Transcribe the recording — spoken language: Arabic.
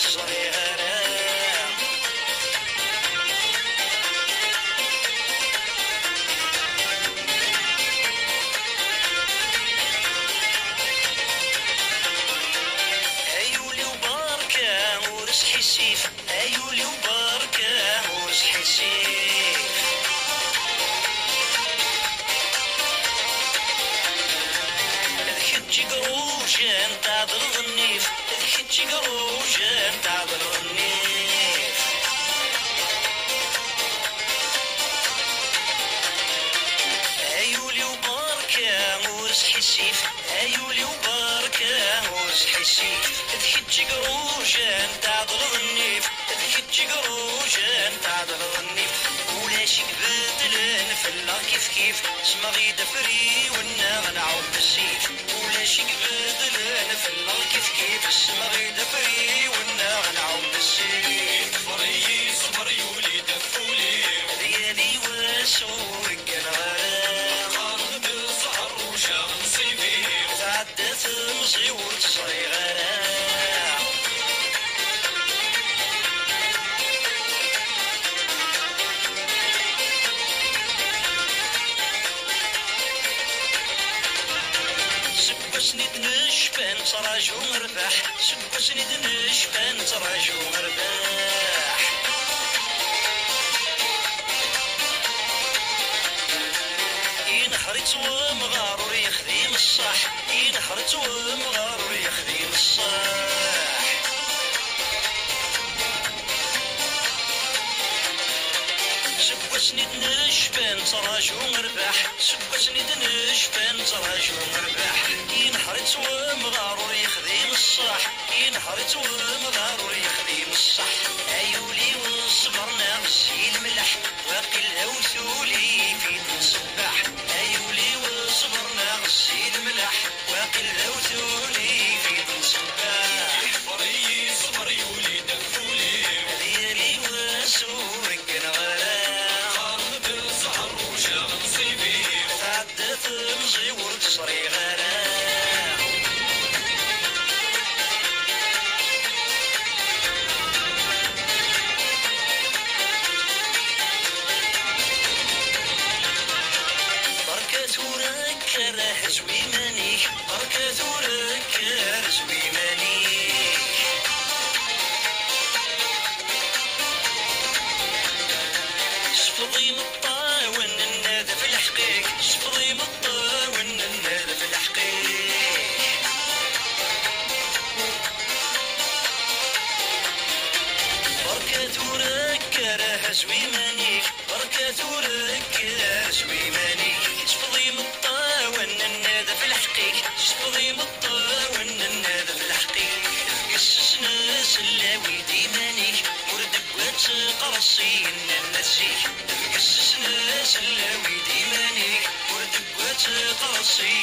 صغيرة أيولي وبركة ورس حسيف أيولي وبركة ورس حسيف ذكتش قروشان تعضل النيف ذكتش قروشان تعضل النيف أيولي وبركة ورس حسيف أيولي وبركة ورس حسيف ذكتش قروشان تعضل النيف ذكتش قروشان تعضل النيف ولاش بدلن فلا كيف كيف سمغي دفري والنغ نعود بالسيف ولاش بدلن فلا كيف كيف سمغي دفري والنغ نعود بالسيف فري صبر يولي دفولي ليالي وسوق الغرام قارب الزهر وشاغل صيفي تعدت مزيور صغيرة سنيد نشفان تراجو مرباح سنيد نشفان تراجو مرباح ينحرت ومغارور يخدم الصح ينحرت ومغارور يخدم الصح سنيد نشفان تراجو مرباح سنيد نشفان تراجو مرباح ينحرت ومغارور يخدم الصح ينحرت ومغارور يخدم الصح أيولي وصبرنا غسيل ملح واقي الهوثولي في نسبح أيولي وصبرنا غسيل ملح واقي الهوثولي في نسبح فري صبر يولي دفولي ليالي وسوق الغرام قارب الزهر وشاغل صيفي تعدت مزيور صغيرة زوي مانيك بركة ثورك زوي مانيك سفضي مطاون النادى في الحقيق سفضي مطاون النادى في الحقيق بركة ثورك راه زوي مانيك بركة ثورك زوي مانيك سفضي مطاون النادى في الحقيق سفضي مطاون النادى في الحقيق قصص ناس اللاوي ديمانيك وردبات قرصي النسيك قصص ناس اللاوي ديمانيك وردبات قرصي